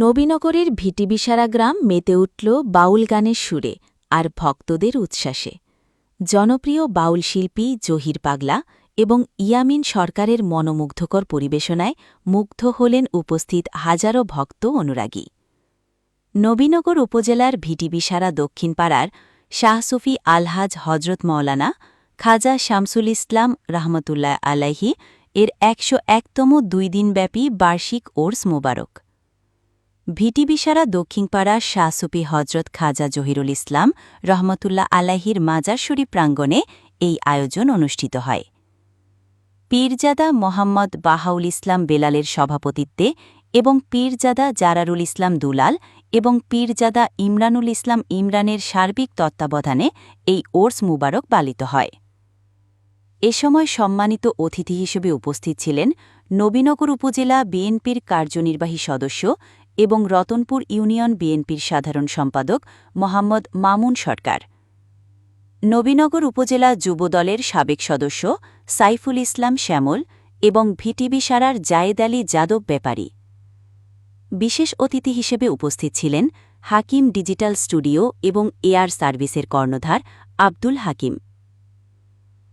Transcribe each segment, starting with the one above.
নবীনগরের ভিটিবিসারা গ্রাম মেতে উঠল বাউল গানের সুরে আর ভক্তদের উচ্ছ্বাসে। জনপ্রিয় বাউল শিল্পী জহির পাগলা এবং ইয়ামিন সরকারের মনোমুগ্ধকর পরিবেশনায় মুগ্ধ হলেন উপস্থিত হাজারো ভক্ত অনুরাগী। নবীনগর উপজেলার ভিটিবিসারা দক্ষিণ পাড়ার শাহসুফি আলহাজ হজরত মওলানা খাজা শামসুল ইসলাম রহমতুল্লাহ আলাইহি এর ১০১তম ২ দিনব্যাপী বার্ষিক ওরস মোবারক। ভিটিবিসারা দক্ষিণপাড়া শাহসুফি হজরত খাজা জহিরুল ইসলাম রহমতুল্লাহ আলাইহির মাজার শরীফ প্রাঙ্গণে এই আয়োজন অনুষ্ঠিত হয়। পীরজাদা মোহাম্মদ বাহাউল ইসলাম বেলালের সভাপতিত্বে এবং পীরজাদা জারারুল ইসলাম দুলাল এবং পীরজাদা ইমরানুল ইসলাম ইমরানের সার্বিক তত্ত্বাবধানে এই ওরস মুবারক পালিত হয়। এ সময় সম্মানিত অতিথি হিসেবে উপস্থিত ছিলেন নবীনগর উপজেলা বিএনপির কার্যনির্বাহী সদস্য এবং রতনপুর ইউনিয়ন বিএনপির সাধারণ সম্পাদক মোহাম্মদ মামুন সরকার, নবীনগর উপজেলা যুবদলের সাবেক সদস্য সাইফুল ইসলাম শ্যামল এবং ভিটিবিসারার জায়েদ আলী যাদব ব্যাপারী। বিশেষ অতিথি হিসেবে উপস্থিত ছিলেন হাকিম ডিজিটাল স্টুডিও এবং এয়ার সার্ভিসের কর্ণধার আব্দুল হাকিম।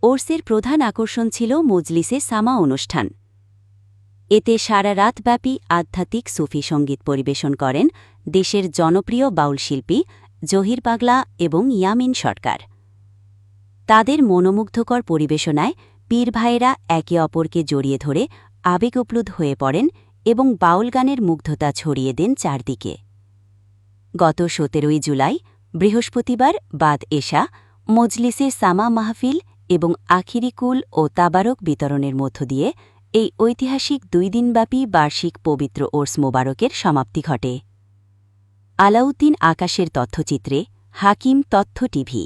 ওরসের প্রধান আকর্ষণ ছিল মজলিসে সামা অনুষ্ঠান। এতে সারা রাতব্যাপী আধ্যাত্মিক সুফি সঙ্গীত পরিবেশন করেন দেশের জনপ্রিয় বাউল শিল্পী জহির পাগলা এবং ইয়ামিন সরকার। তাদের মনোমুগ্ধকর পরিবেশনায় পীর ভাইয়েরা একে অপরকে জড়িয়ে ধরে আবেগপ্লুত হয়ে পড়েন এবং বাউল গানের মুগ্ধতা ছড়িয়ে দেন চারদিকে। গত ১৭ই জুলাই বৃহস্পতিবার বাদ এশা মজলিসে সামা মাহফিল এবং আখিরি কুল ও তাবারক বিতরণের মধ্য দিয়ে এই ঐতিহাসিক ২ দিনব্যাপী বার্ষিক পবিত্র ওরস মোবারকের সমাপ্তি ঘটে। আলাউদ্দিন আকাশের তথ্যচিত্রে হাকিম তথ্য টিভি।